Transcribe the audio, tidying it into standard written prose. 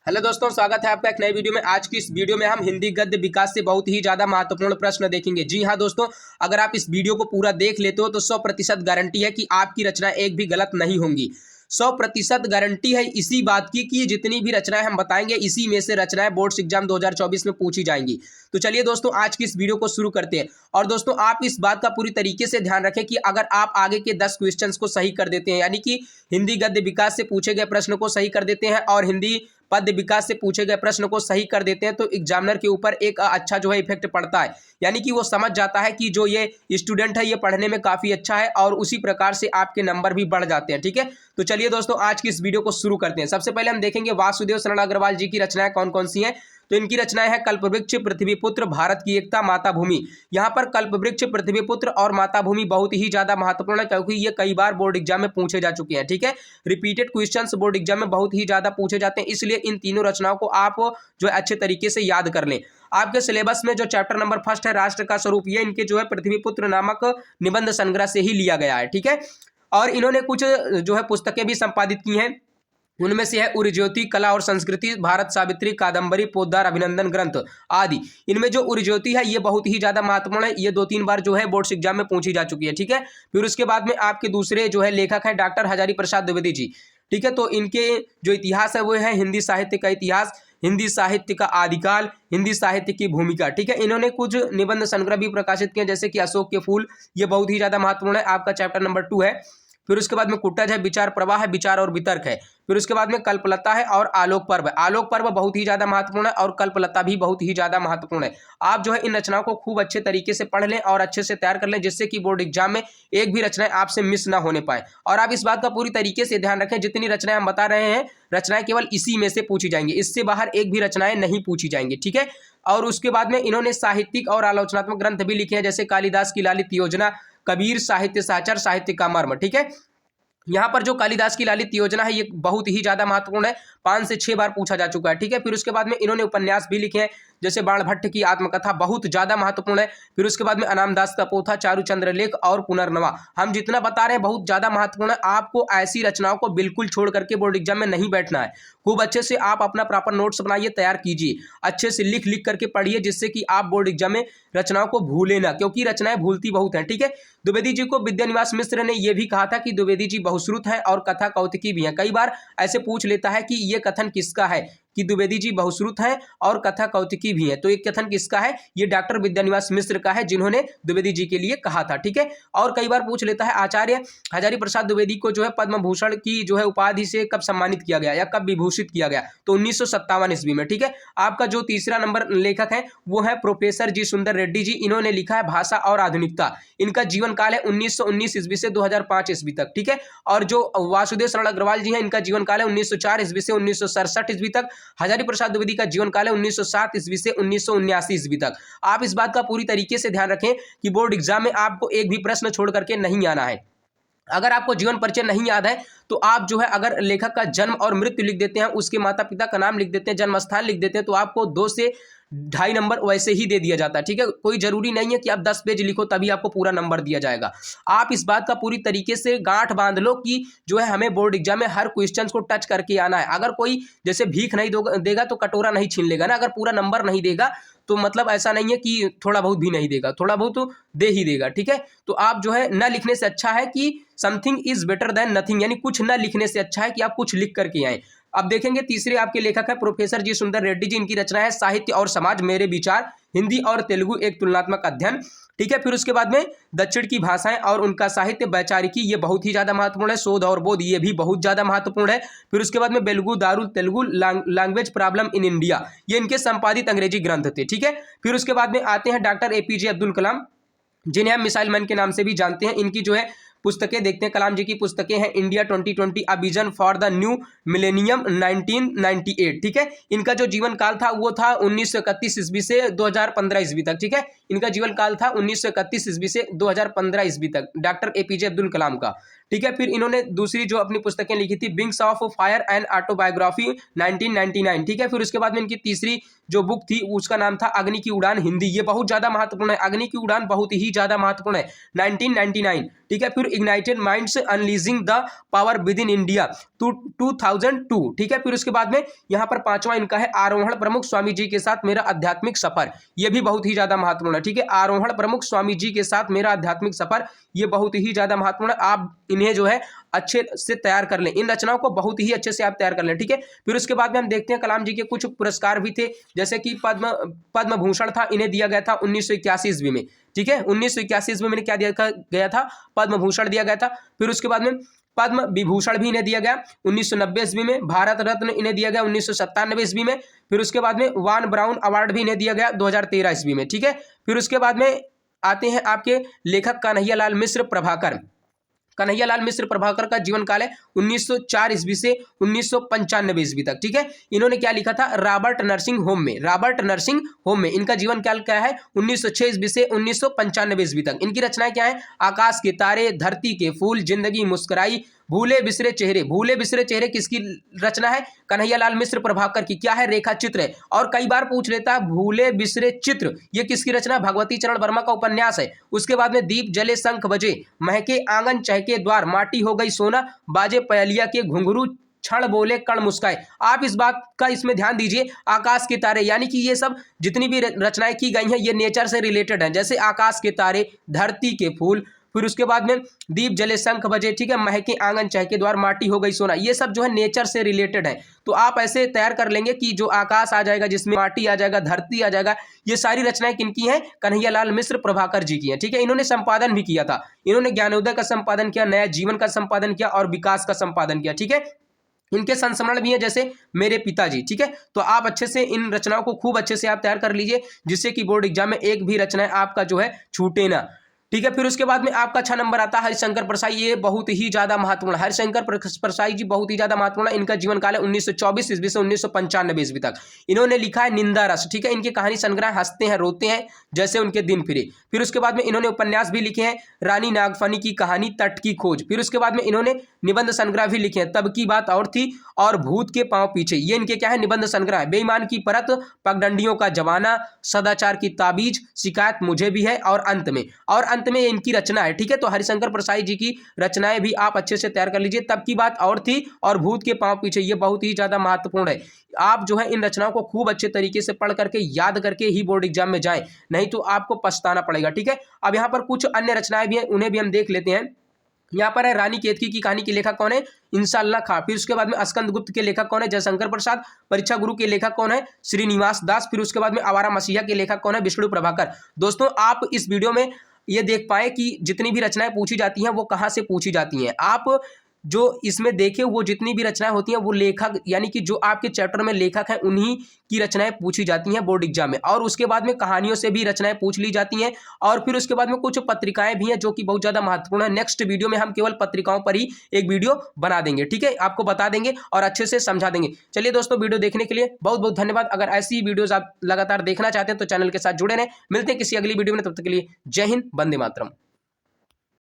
Hello दोस्तों, स्वागत है आपका एक नई वीडियो में। आज की इस वीडियो में हम हिंदी गद्य विकास से बहुत ही ज़्यादा महत्वपूर्ण प्रश्न देखेंगे। जी हाँ दोस्तों, अगर आप इस वीडियो को पूरा देख लेते हो तो 100% गारंटी है कि आपकी रचना एक भी गलत नहीं होंगी। 100% गारंटी है इसी बात की कि जितनी भी रचनाएं हम बताएंगे इसी में से रचनाएं बोर्ड्स एग्जाम 2024 में पूछी जाएंगी। तो चलिए दोस्तों, आज की इस वीडियो को शुरू करते हैं। और दोस्तों, आप इस बात का पूरी तरीके से ध्यान रखें कि अगर आप आगे के 10 क्वेश्चंस को सही कर देते हैं, यानी कि हिंदी गद्य विकास से पूछे गए प्रश्न को सही कर देते हैं और हिंदी पद्य विकास से पूछे गए प्रश्न को सही कर देते हैं, तो एग्जामिनर के ऊपर एक अच्छा जो है इफेक्ट पड़ता है। यानी कि वो समझ जाता है कि जो ये स्टूडेंट है ये पढ़ने में काफ़ी अच्छा है और उसी प्रकार से आपके नंबर भी बढ़ जाते हैं। ठीक है, तो चलिए दोस्तों, आज की इस वीडियो को शुरू करते हैं। सबसे पहले हम देखेंगे वासुदेव शरण अग्रवाल जी की रचनाएं कौन कौन सी हैं। तो इनकी रचनाएं हैं कल्पवृक्ष, पृथ्वीपुत्र, भारत की एकता, माता भूमि। यहाँ पर कल्पवृक्ष, पृथ्वीपुत्र और माता भूमि बहुत ही ज्यादा महत्वपूर्ण है क्योंकि ये कई बार बोर्ड एग्जाम में पूछे जा चुके हैं। ठीक है, रिपीटेड क्वेश्चंस बोर्ड एग्जाम में बहुत ही ज्यादा पूछे जाते हैं, इसलिए इन तीनों रचनाओं को आप जो है अच्छे तरीके से याद कर लें। आपके सिलेबस में जो चैप्टर नंबर 1 है राष्ट्र का स्वरूप, ये इनके जो है पृथ्वीपुत्र नामक निबंध संग्रह से ही लिया गया है। ठीक है, और इन्होंने कुछ जो है पुस्तकें भी संपादित की हैं। उनमें से है उर्ज्योति, कला और संस्कृति, भारत सावित्री, कादंबरी, पोद्दार, अभिनंदन ग्रंथ आदि। इनमें जो उर्ज्योति है ये बहुत ही ज्यादा महत्वपूर्ण है, ये 2-3 बार जो है बोर्ड्स एग्जाम में पूछी जा चुकी है। ठीक है, फिर उसके बाद में आपके दूसरे जो है लेखक है डॉक्टर हजारी प्रसाद द्विवेदी जी। ठीक है, तो इनके जो इतिहास है वो है हिंदी साहित्य का इतिहास, हिंदी साहित्य का आदिकाल, हिंदी साहित्य की भूमिका। ठीक है, इन्होंने कुछ निबंध संग्रह भी प्रकाशित किए जैसे कि अशोक के फूल, ये बहुत ही ज्यादा महत्वपूर्ण है, आपका चैप्टर नंबर 2 है। फिर उसके बाद में कुट्टज है, विचार प्रवाह है, विचार और वितर्क है। फिर उसके बाद में कल्पलता है और आलोक पर्व। आलोक पर्व बहुत ही ज्यादा महत्वपूर्ण है और कल्पलता भी बहुत ही ज्यादा महत्वपूर्ण है। आप जो है इन रचनाओं को खूब अच्छे तरीके से पढ़ लें और अच्छे से तैयार कर लें, जिससे कि बोर्ड एग्जाम में एक भी रचनाएं आपसे मिस ना होने पाए। और आप इस बात का पूरी तरीके से ध्यान रखें, जितनी रचनाएं हम बता रहे हैं रचनाएं केवल इसी में से पूछी जाएंगी, इससे बाहर एक भी रचनाएं नहीं पूछी जाएंगी। ठीक है, और उसके बाद में इन्होंने साहित्यिक और आलोचनात्मक ग्रंथ भी लिखे हैं जैसे कालिदास की लालित योजना, कबीर, साहित्य साचर, साहित्य का मर्म। ठीक है, यहाँ पर जो कालिदास की लालित योजना है ये बहुत ही ज्यादा महत्वपूर्ण है, 5 से 6 बार पूछा जा चुका है। ठीक है, फिर उसके बाद में इन्होंने उपन्यास भी लिखे हैं जैसे बाणभट्ट की आत्मकथा, बहुत ज्यादा महत्वपूर्ण है। फिर उसके बाद में अनामदास का पोथा, चारुचंद्र लेख और पुनर्नवा। हम जितना बता रहे हैं बहुत ज्यादा महत्वपूर्ण है, आपको ऐसी रचनाओं को बिल्कुल छोड़ करके बोर्ड एग्जाम में नहीं बैठना है। खूब अच्छे से आप अपना प्रॉपर नोट्स बनाइए, तैयार कीजिए, अच्छे से लिख लिख करके पढ़िए, जिससे कि आप बोर्ड एग्जाम में रचनाओं को भूले ना, क्योंकि रचनाएं भूलती बहुत हैं। ठीक है, द्विवेदी जी को विद्यानिवास मिश्र ने यह भी कहा था कि द्विवेदी जी बहुश्रुत हैं और कथा कौतिकी भी हैं। कई बार ऐसे पूछ लेता है कि ये कथन किसका है, कि द्विवेदी जी बहुश्रुत हैं और कथा कौतिकी भी हैं, तो ये कथन किसका है, ये डॉक्टर विद्यानिवास मिश्र का है जिन्होंने द्विवेदी जी के लिए कहा था। ठीक है, और कई बार पूछ लेता है आचार्य हजारी प्रसाद द्विवेदी को जो है पद्म भूषण की जो है उपाधि से कब सम्मानित किया गया या कब विभूषित किया गया, तो 1957 ईस्वी में। ठीक है, आपका जो तीसरा नंबर लेखक है वो है प्रोफेसर जी सुंदर रेड्डी जी। इन्होंने लिखा है भाषा और आधुनिकता। इनका जीवन काल है 1919 ईस्वी से 2005 ईस्वी तक। ठीक है, और जो वासुदेव शरण अग्रवाल जी हैं इनका जीवन काल है 1904 ईस्वी से 1967 ईस्वी तक। हजारी प्रसाद द्विवेदी का जीवन काल है 1907 ईस्वी से 1979 ईस्वी तक। आप इस बात का पूरी तरीके से ध्यान रखें कि बोर्ड एग्जाम में आपको एक भी प्रश्न छोड़ करके नहीं आना है। अगर आपको जीवन परिचय नहीं याद है तो आप जो है अगर लेखक का जन्म और मृत्यु लिख देते हैं, उसके माता पिता का नाम लिख देते हैं, जन्म स्थान लिख देते हैं, तो आपको 2 से 2.5 नंबर वैसे ही दे दिया जाता है। ठीक है, कोई जरूरी नहीं है कि आप 10 पेज लिखो तभी आपको पूरा नंबर दिया जाएगा। आप इस बात का पूरी तरीके से गांठ बांध लो कि जो है हमें बोर्ड एग्जाम में हर क्वेश्चन को टच करके आना है। अगर कोई जैसे भीख नहीं देगा तो कटोरा नहीं छीन लेगा ना, अगर पूरा नंबर नहीं देगा तो मतलब ऐसा नहीं है कि थोड़ा बहुत भी नहीं देगा, थोड़ा बहुत तो दे ही देगा। ठीक है, तो आप जो है न लिखने से अच्छा है कि something is better than nothing, यानी कुछ न लिखने से अच्छा है कि आप कुछ लिख करके आए। अब देखेंगे तीसरे आपके लेखक है प्रोफेसर जी सुंदर रेड्डी जी। इनकी रचना है साहित्य और समाज, मेरे विचार, हिंदी और तेलुगु एक तुलनात्मक अध्ययन। ठीक है, फिर उसके बाद में दक्षिण की भाषाएं और उनका साहित्य, वैचारिकी, ये बहुत ही ज्यादा महत्वपूर्ण है। शोध और बोध, ये भी बहुत ज्यादा महत्वपूर्ण है। फिर उसके बाद में बेलगू दारुल Telugu language problem in India, ये इनके संपादित अंग्रेजी ग्रंथ थे। ठीक है, फिर उसके बाद में आते हैं डॉक्टर APJ अब्दुल कलाम, जिन्हें हम मिसाइल मैन के नाम से भी जानते हैं। इनकी जो है पुस्तकें देखते हैं, कलाम जी की पुस्तकें हैं India 2020, a vision for the new millennium 1998। ठीक है, इनका जो जीवन काल था वो था 1931 ईस्वी से 2015 ईस्वी तक। ठीक है, इनका जीवन काल था 1931 ईस्वी से 2015 ईस्वी तक, डॉक्टर APJ अब्दुल कलाम का। ठीक है, फिर इन्होंने दूसरी जो अपनी पुस्तकें लिखी थी wings of fire and autobiography 1999। ठीक है, फिर उसके बाद में इनकी तीसरी जो बुक थी उसका नाम था अग्नि की उड़ान हिंदी, ये बहुत ज्यादा महत्वपूर्ण है। अग्नि की उड़ान बहुत ही ज्यादा महत्वपूर्ण है, 1999। ठीक है। फिर ignited minds unleashing the power within India 2002, ठीक है। फिर उसके बाद में यहाँ पर पांचवा इनका है आरोहण प्रमुख स्वामी जी के साथ मेरा आध्यात्मिक सफर, ये भी बहुत ही ज्यादा महत्वपूर्ण है, ठीक है। आरोहण प्रमुख स्वामी जी के साथ मेरा आध्यात्मिक सफर, ये बहुत ही ज्यादा महत्वपूर्ण है। आप इन्हें जो है अच्छे से तैयार कर लें, इन रचनाओं को बहुत ही अच्छे से आप तैयार कर लें, ठीक है। फिर उसके बाद में हम देखते हैं कलाम जी के कुछ पुरस्कार भी थे, जैसे कि पद्म भूषण था, इन्हें दिया गया था 1981 ईस्वी में, ठीक है। 1981 ईस्वी में क्या दिया गया था, पद्म भूषण दिया गया था। फिर उसके बाद में पद्म विभूषण भी इन्हें दिया गया 1990 ईस्वी में। भारत रत्न इन्हें दिया गया 1997 ईस्वी में। फिर उसके बाद में वान ब्राउन अवार्ड भी इन्हें दिया गया 2013 ईस्वी में, ठीक है। फिर उसके बाद में आते हैं आपके लेखक कन्हैयालाल मिश्र प्रभाकर। कन्हैयालाल मिश्र प्रभाकर का जीवन काल है 1904 ईस्वी से 1995 ईस्वी तक, ठीक है। इन्होंने क्या लिखा था, रॉबर्ट नर्सिंग होम में, रॉबर्ट नर्सिंग होम में। इनका जीवन काल क्या है, 1906 ईस्वी से 1995 ईस्वी तक। इनकी रचनाएं क्या है, आकाश के तारे, धरती के फूल, जिंदगी मुस्कुराई, भूले बिसरे चेहरे। भूले बिसरे चेहरे किसकी रचना है, कन्हैयालाल मिश्र प्रभाकर की। क्या है, रेखा चित्र है। और कई बार पूछ लेता है भूले बिसरे चित्र, ये किसकी रचना, भगवती चरण वर्मा का उपन्यास है। उसके बाद में दीप जले शंख बजे, महके आंगन चहके द्वार, माटी हो गई सोना, बाजे पयलिया के घुंघरू, क्षण बोले कण मुस्काए। आप इस बात का इसमें ध्यान दीजिए, आकाश के तारे, यानी कि ये सब जितनी भी रचनाएं की गई हैं ये नेचर से रिलेटेड हैं, जैसे आकाश के तारे, धरती के फूल, फिर उसके बाद में दीप जले शंख बजे, ठीक है, महके आंगन चहके द्वार, माटी हो गई सोना, ये सब जो है नेचर से रिलेटेड है। तो आप ऐसे तैयार कर लेंगे कि जो आकाश आ जाएगा, जिसमें माटी आ जाएगा, धरती आ जाएगा, ये सारी रचनाएं किनकी हैं, कन्हैयालाल मिश्र प्रभाकर जी की हैं, ठीक है। इन्होंने संपादन भी किया था, इन्होंने ज्ञानोदय का संपादन किया, नया जीवन का संपादन किया और विकास का संपादन किया, ठीक है। इनके संस्मरण भी है जैसे मेरे पिताजी, ठीक है। तो आप अच्छे से इन रचनाओं को खूब अच्छे से आप तैयार कर लीजिए, जिससे कि बोर्ड एग्जाम में एक भी रचना आपका जो है छूटे ना, ठीक है। फिर उसके बाद में आपका 6 नंबर आता है हरिशंकर परसाई, ये बहुत ही ज्यादा महत्वपूर्ण है। हरिशंकर परसाई जी बहुत ही ज्यादा महत्वपूर्ण है। इनका जीवन काल है 1924 ईस्वी से 1995 ईस्वी तक। इन्होंने लिखा है निंदा रस, ठीक है। इनकी कहानी संग्रह हंसते हैं रोते हैं जैसे उनके दिन फिरे। फिर उसके बाद में इन्होंने उपन्यास भी लिखे हैं, रानी नागफनी की कहानी, तट की खोज। फिर उसके बाद में इन्होंने निबंध संग्रह भी लिखे हैं, तब की बात और थी और भूत के पांव पीछे, ये इनके क्या है, निबंध संग्रह है। बेईमान की परत, पगडंडियों का जमाना, सदाचार की ताबीज, शिकायत मुझे भी है और अंत में इनकी रचना है, ठीक है। तो हरिशंकर परसाई जी की रचनाएं भी आप अच्छे से तैयार कर लीजिए, तब की बात और थी और भूत के पांव पीछे, ये बहुत ही ज्यादा महत्वपूर्ण है। आप जो है इन रचनाओं को खूब अच्छे तरीके से पढ़ करके याद करके ही बोर्ड एग्जाम में जाएं, नहीं तो आपको पछताना पड़ेगा, ठीक है। अब यहाँ पर कुछ अन्य रचनाएं भी हैं, उन्हें भी हम देख लेते हैं। यहाँ पर है रानी केतकी की कहानी के लेखक कौन है, इंशाअल्लाह खां। फिर उसके बाद में स्कंद गुप्त के लेखक कौन है, जयशंकर प्रसाद। परीक्षा गुरु के लेखक कौन है, श्रीनिवास दास। फिर उसके बाद में आवारा मसीहा के लेखक कौन है, विष्णु प्रभाकर। दोस्तों आप इस वीडियो में ये देख पाए कि जितनी भी रचनाएं पूछी जाती हैं वो कहाँ से पूछी जाती हैं। आप जो इसमें देखे वो जितनी भी रचनाएं होती हैं वो लेखक, यानी कि जो आपके चैप्टर में लेखक हैं उन्हीं की रचनाएं पूछी जाती हैं बोर्ड एग्जाम में। और उसके बाद में कहानियों से भी रचनाएं पूछ ली जाती हैं। और फिर उसके बाद में कुछ पत्रिकाएं भी हैं जो कि बहुत ज़्यादा महत्वपूर्ण है। नेक्स्ट वीडियो में हम केवल पत्रिकाओं पर ही एक वीडियो बना देंगे, ठीक है, आपको बता देंगे और अच्छे से समझा देंगे। चलिए दोस्तों, वीडियो देखने के लिए बहुत बहुत धन्यवाद। अगर ऐसी वीडियोज़ आप लगातार देखना चाहते हैं तो चैनल के साथ जुड़े रहें। मिलते हैं किसी अगली वीडियो में, तब तक के लिए जय हिंद, वंदे मातरम।